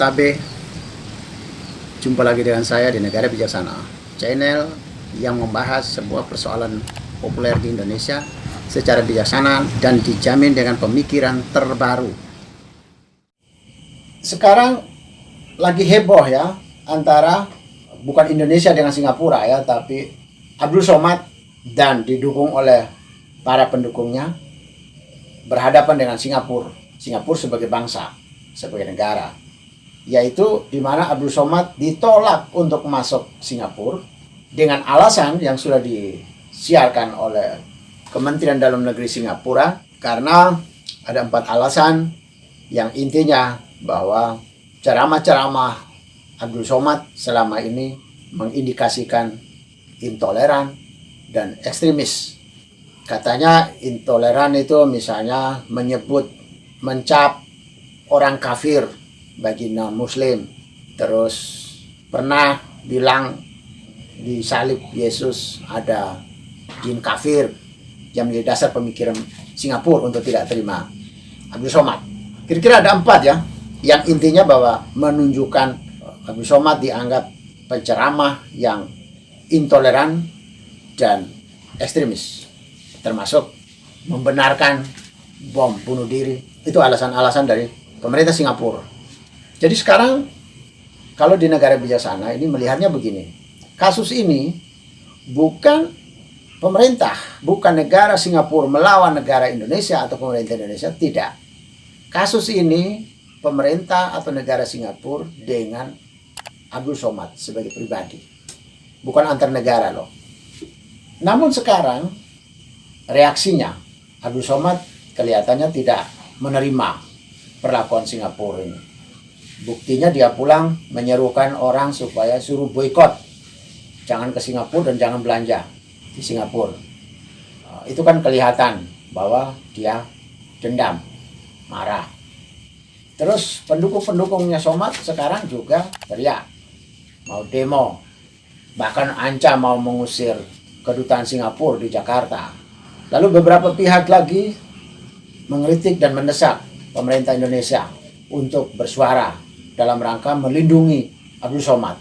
Tabe. Jumpa lagi dengan saya di Negara Bijaksana, channel yang membahas sebuah persoalan populer di Indonesia secara bijaksana dan dijamin dengan pemikiran terbaru. Sekarang lagi heboh ya antara bukan Indonesia dengan Singapura ya, tapi Abdul Somad dan didukung oleh para pendukungnya berhadapan dengan Singapura sebagai bangsa, sebagai negara, yaitu di mana Abdul Somad ditolak untuk masuk Singapura dengan alasan yang sudah disiarkan oleh Kementerian Dalam Negeri Singapura, karena ada 4 alasan yang intinya bahwa ceramah-ceramah Abdul Somad selama ini mengindikasikan intoleran dan ekstremis. Katanya intoleran itu misalnya mencap orang kafir bagi non-muslim, terus pernah bilang di salib Yesus ada jin kafir, yang menjadi dasar pemikiran Singapura untuk tidak terima Abdul Somad. Kira-kira ada 4 ya, yang intinya bahwa menunjukkan Abdul Somad dianggap penceramah yang intoleran dan ekstremis, termasuk membenarkan bom bunuh diri. Itu alasan-alasan dari pemerintah Singapura. Jadi sekarang kalau di negara bijaksana ini melihatnya begini, kasus ini bukan pemerintah, bukan negara Singapura melawan negara Indonesia atau pemerintah Indonesia, tidak. Kasus ini pemerintah atau negara Singapura dengan Abdul Somad sebagai pribadi, bukan antar negara loh. Namun sekarang reaksinya Abdul Somad kelihatannya tidak menerima perlakuan Singapura ini. Buktinya dia pulang menyerukan orang supaya suruh boikot, jangan ke Singapura dan jangan belanja di Singapura. Itu kan kelihatan bahwa dia dendam, marah. Terus pendukung-pendukungnya Somad sekarang juga teriak, mau demo, bahkan ancam mau mengusir kedutaan Singapura di Jakarta. Lalu beberapa pihak lagi mengkritik dan mendesak pemerintah Indonesia untuk bersuara dalam rangka melindungi Abdul Somad.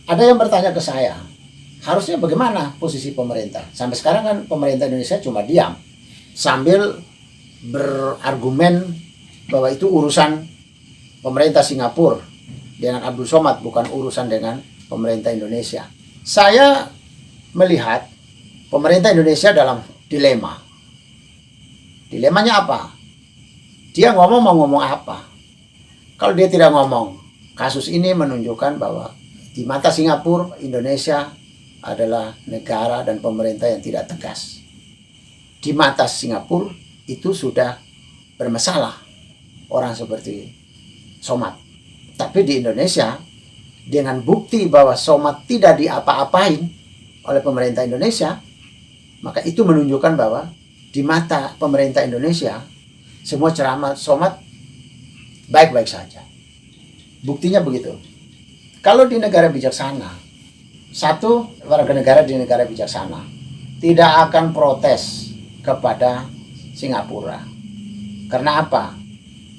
Ada yang bertanya ke saya, harusnya bagaimana posisi pemerintah? Sampai sekarang kan pemerintah Indonesia cuma diam sambil berargumen bahwa itu urusan pemerintah Singapura dengan Abdul Somad, bukan urusan dengan pemerintah Indonesia. Saya melihat pemerintah Indonesia dalam dilema. Dilemanya apa? Dia mau ngomong apa? Kalau dia tidak ngomong, kasus ini menunjukkan bahwa di mata Singapura, Indonesia adalah negara dan pemerintah yang tidak tegas. Di mata Singapura itu sudah bermasalah orang seperti Somad. Tapi di Indonesia, dengan bukti bahwa Somad tidak diapa-apain oleh pemerintah Indonesia, maka itu menunjukkan bahwa di mata pemerintah Indonesia semua ceramah Somad baik-baik saja. Buktinya begitu. Kalau di negara bijaksana, satu warga negara di negara bijaksana tidak akan protes kepada Singapura. Karena apa?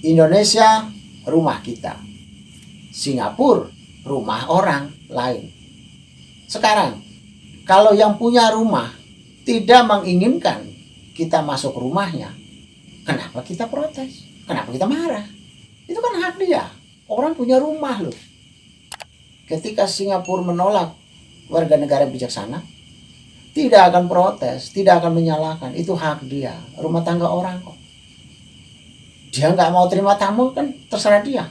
Indonesia rumah kita, Singapura rumah orang lain. Sekarang kalau yang punya rumah tidak menginginkan kita masuk rumahnya, kenapa kita protes? Kenapa kita marah? Itu kan hak dia. Orang punya rumah loh. Ketika Singapura menolak warga negara bijaksana, tidak akan protes, tidak akan menyalahkan. Itu hak dia. Rumah tangga orang kok. Dia nggak mau terima tamu kan terserah dia.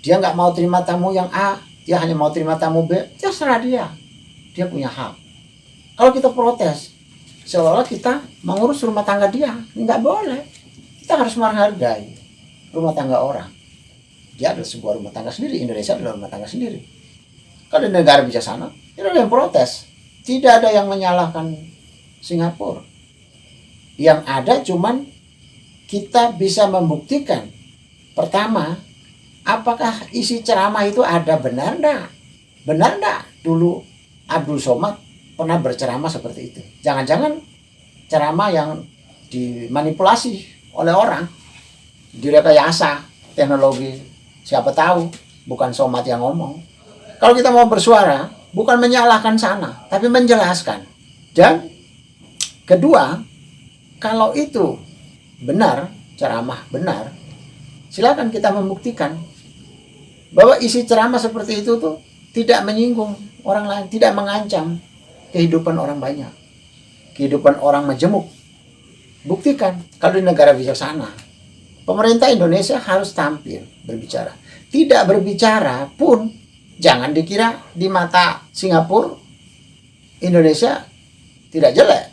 Dia nggak mau terima tamu yang A, dia hanya mau terima tamu B, terserah dia. Dia punya hak. Kalau kita protes, seolah-olah kita mengurus rumah tangga dia. Nggak boleh. Kita harus menghargai rumah tangga orang. Dia adalah sebuah rumah tangga sendiri. Indonesia adalah rumah tangga sendiri. Kalau di negara bijaksana, tidak ada yang protes. Tidak ada yang menyalahkan Singapura. Yang ada cuman kita bisa membuktikan. Pertama, apakah isi ceramah itu ada benar enggak? Benar enggak dulu Abdul Somad pernah berceramah seperti itu? Jangan-jangan ceramah yang dimanipulasi oleh orang, direkayasa teknologi Siapa tahu bukan Somad yang ngomong. Kalau kita mau bersuara, bukan menyalahkan sana, tapi menjelaskan. Dan kedua, kalau itu benar, ceramah benar, silakan kita membuktikan bahwa isi ceramah seperti itu tuh tidak menyinggung orang lain, tidak mengancam kehidupan orang banyak, kehidupan orang majemuk. Buktikan. Kalau di negara bijaksana, pemerintah Indonesia harus tampil berbicara. Tidak berbicara pun, jangan dikira di mata Singapura Indonesia tidak jelek.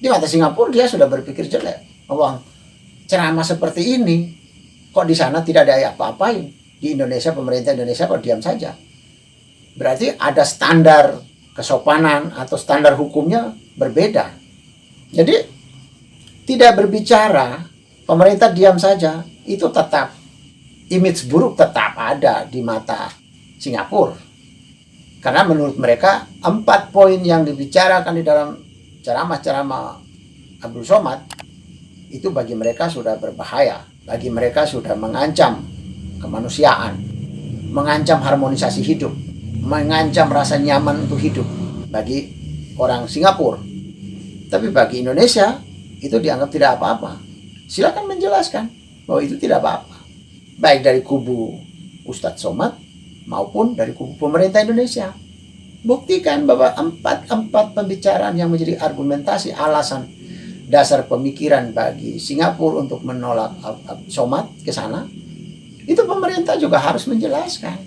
Di mata Singapura dia sudah berpikir jelek. Bahwa ceramah seperti ini kok di sana tidak ada apa-apain. Di Indonesia, pemerintah Indonesia kok diam saja. Berarti ada standar kesopanan atau standar hukumnya berbeda. Jadi tidak berbicara, pemerintah diam saja, itu tetap image buruk tetap ada di mata Singapura. Karena menurut mereka 4 poin yang dibicarakan di dalam ceramah-ceramah Abdul Somad itu bagi mereka sudah berbahaya, bagi mereka sudah mengancam kemanusiaan, mengancam harmonisasi hidup, mengancam rasa nyaman untuk hidup bagi orang Singapura. Tapi bagi Indonesia itu dianggap tidak apa-apa. Silakan menjelaskan bahwa itu tidak apa-apa. Baik dari kubu Ustadz Somad maupun dari kubu pemerintah Indonesia. Buktikan bahwa empat pembicaraan yang menjadi argumentasi alasan dasar pemikiran bagi Singapura untuk menolak Somad ke sana, itu pemerintah juga harus menjelaskan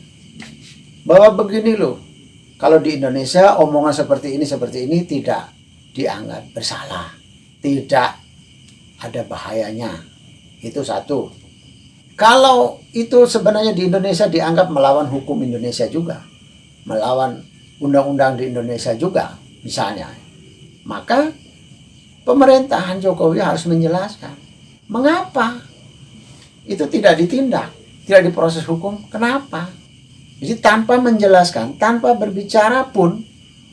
bahwa begini loh, kalau di Indonesia omongan seperti ini tidak dianggap bersalah, tidak ada bahayanya. Itu satu. Kalau itu sebenarnya di Indonesia dianggap melawan hukum Indonesia juga, melawan undang-undang di Indonesia juga misalnya, maka pemerintahan Jokowi harus menjelaskan mengapa itu tidak ditindak, tidak diproses hukum, kenapa. Jadi tanpa menjelaskan, tanpa berbicara pun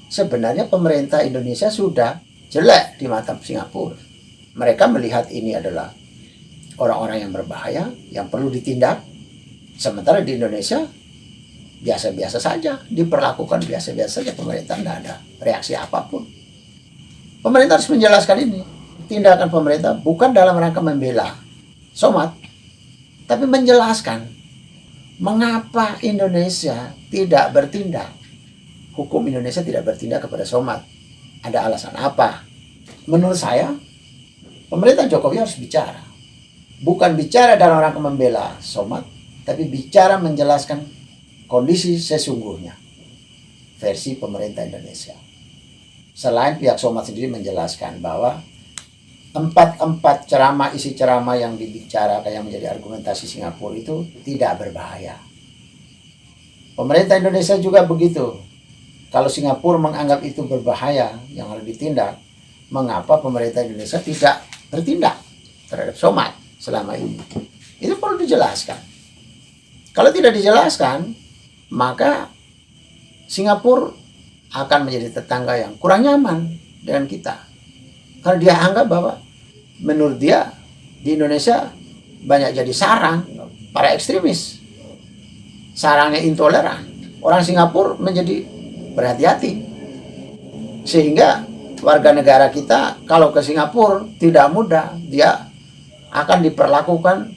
sebenarnya pemerintah Indonesia sudah jelek di mata Singapura. Mereka melihat ini adalah orang-orang yang berbahaya, yang perlu ditindak. Sementara di Indonesia biasa-biasa saja, diperlakukan biasa-biasa saja, pemerintah tidak ada reaksi apapun. Pemerintah harus menjelaskan ini. Tindakan pemerintah bukan dalam rangka membela Somad, tapi menjelaskan mengapa Indonesia tidak bertindak. Hukum Indonesia tidak bertindak kepada Somad. Ada alasan apa? Menurut saya, pemerintah Jokowi harus bicara. Bukan bicara dalam rangka membela Somad, tapi bicara menjelaskan kondisi sesungguhnya versi pemerintah Indonesia. Selain pihak Somad sendiri menjelaskan bahwa empat ceramah, isi ceramah yang dibicarakan yang menjadi argumentasi Singapura itu tidak berbahaya. Pemerintah Indonesia juga begitu. Kalau Singapura menganggap itu berbahaya yang harus ditindak, mengapa pemerintah Indonesia tidak bertindak terhadap Somad selama ini? Itu perlu dijelaskan. Kalau tidak dijelaskan, maka Singapura akan menjadi tetangga yang kurang nyaman dengan kita. Karena dia anggap bahwa menurut dia di Indonesia banyak jadi sarang para ekstremis, sarangnya intoleran. Orang Singapura menjadi berhati-hati, sehingga warga negara kita kalau ke Singapura tidak mudah, dia akan diperlakukan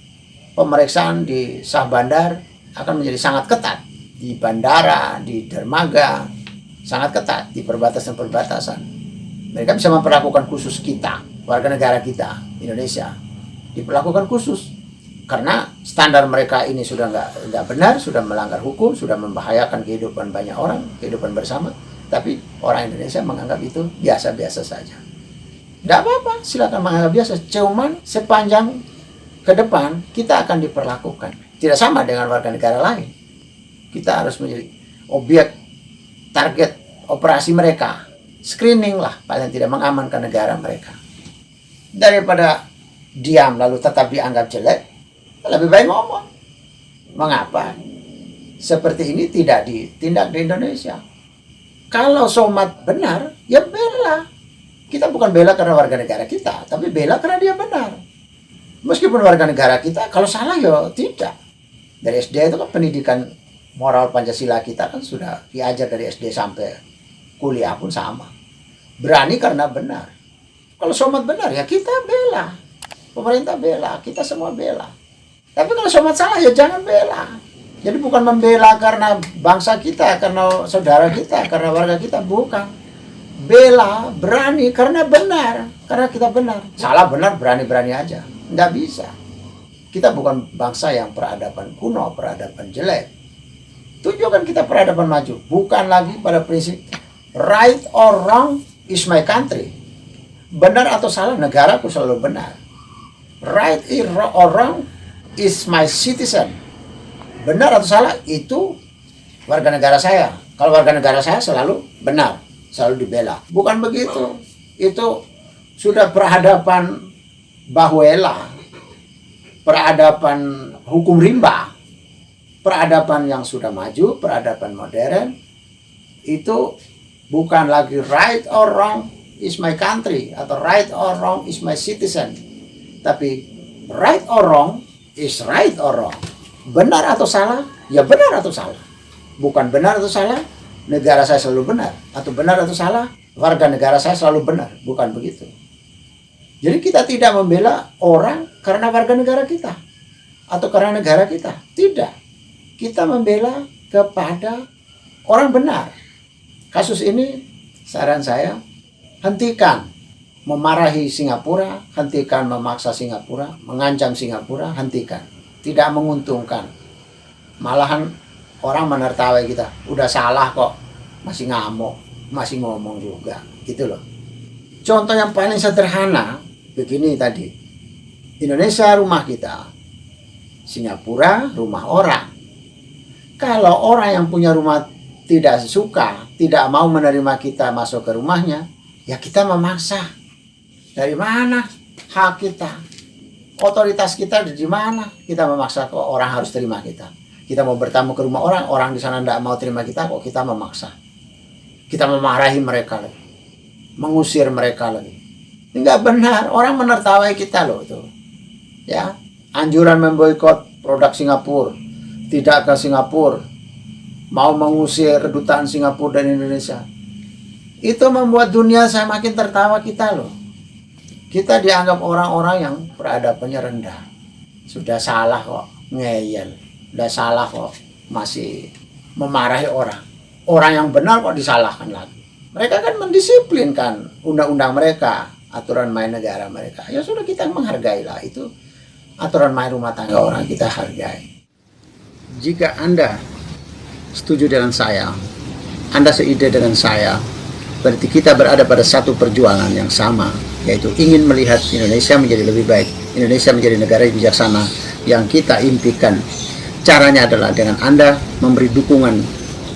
pemeriksaan di sah bandar akan menjadi sangat ketat, di bandara, di dermaga sangat ketat, di perbatasan-perbatasan. Mereka bisa memperlakukan khusus kita, warga negara kita Indonesia diperlakukan khusus karena standar mereka ini sudah nggak benar, sudah melanggar hukum, sudah membahayakan kehidupan banyak orang, kehidupan bersama. Tapi orang Indonesia menganggap itu biasa-biasa saja. Tidak apa-apa, silakan menganggap biasa. Cuman sepanjang ke depan kita akan diperlakukan tidak sama dengan warga negara lain. Kita harus menjadi objek target operasi mereka. Screening lah, paling tidak mengamankan negara mereka. Daripada diam lalu tetap dianggap jelek, lebih baik ngomong. Mengapa seperti ini tidak ditindak di Indonesia? Kalau Somad benar, ya bela. Kita bukan bela karena warga negara kita, tapi bela karena dia benar. Meskipun warga negara kita, kalau salah ya tidak. Dari SD itu kan pendidikan moral Pancasila kita kan sudah diajar dari SD sampai kuliah pun sama. Berani karena benar. Kalau Somad benar ya kita bela. Pemerintah bela, kita semua bela. Tapi kalau Somad salah ya jangan bela. Jadi bukan membela karena bangsa kita, karena saudara kita, karena warga kita, bukan. Bela, berani karena benar. Karena kita benar. Salah benar berani-berani aja. Nggak bisa. Kita bukan bangsa yang peradaban kuno, peradaban jelek. Tunjukkan kita peradaban maju. Bukan lagi pada prinsip right or wrong is my country. Benar atau salah, negaraku selalu benar. Right or wrong is my citizen. Benar atau salah, itu warga negara saya. Kalau warga negara saya selalu benar, selalu dibela. Bukan begitu. Itu sudah peradaban Bahuela. Peradaban hukum rimba, peradaban yang sudah maju, peradaban modern, itu bukan lagi right or wrong is my country, atau right or wrong is my citizen, tapi right or wrong is right or wrong. Benar atau salah, ya benar atau salah. Bukan benar atau salah, negara saya selalu benar, atau benar atau salah, warga negara saya selalu benar. Bukan begitu. Jadi kita tidak membela orang karena warga negara kita atau karena negara kita. Tidak. Kita membela kepada orang benar. Kasus ini saran saya, hentikan memarahi Singapura, hentikan memaksa Singapura, mengancam Singapura, hentikan. Tidak menguntungkan. Malahan orang menertawai kita, udah salah kok, masih ngamuk, masih ngomong juga. Gitu loh. Contoh yang paling sederhana begini tadi, Indonesia rumah kita, Singapura rumah orang. Kalau orang yang punya rumah tidak suka, tidak mau menerima kita masuk ke rumahnya, ya kita memaksa. Dari mana hak kita? Otoritas kita di mana? Kita memaksa kok orang harus terima kita. Kita mau bertamu ke rumah orang, orang di sana tidak mau terima kita, kok kita memaksa. Kita memarahi mereka lagi, mengusir mereka lagi. Enggak benar, orang menertawai kita loh itu. Ya, anjuran memboikot produk Singapura, tidak ke Singapura, mau mengusir kedutaan Singapura dan Indonesia. Itu membuat dunia semakin tertawa kita loh. Kita dianggap orang-orang yang peradabannya rendah. Sudah salah kok ngeyel, sudah salah kok masih memarahi orang. Orang yang benar kok disalahkan lagi. Mereka kan mendisiplinkan undang-undang mereka, aturan main negara mereka. Ya sudah, kita menghargailah itu aturan main rumah tangga orang, kita hargai. Jika Anda setuju dengan saya, Anda seide dengan saya, berarti kita berada pada satu perjuangan yang sama, yaitu ingin melihat Indonesia menjadi lebih baik, Indonesia menjadi negara yang bijaksana yang kita impikan. Caranya adalah dengan Anda memberi dukungan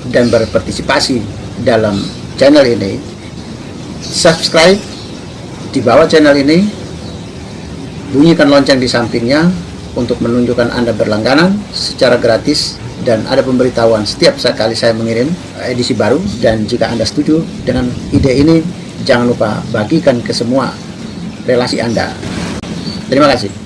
dan berpartisipasi dalam channel ini. Subscribe di bawah channel ini, bunyikan lonceng di sampingnya untuk menunjukkan Anda berlangganan secara gratis, dan ada pemberitahuan setiap kali saya mengirim edisi baru. Dan jika Anda setuju dengan ide ini, jangan lupa bagikan ke semua relasi Anda. Terima kasih.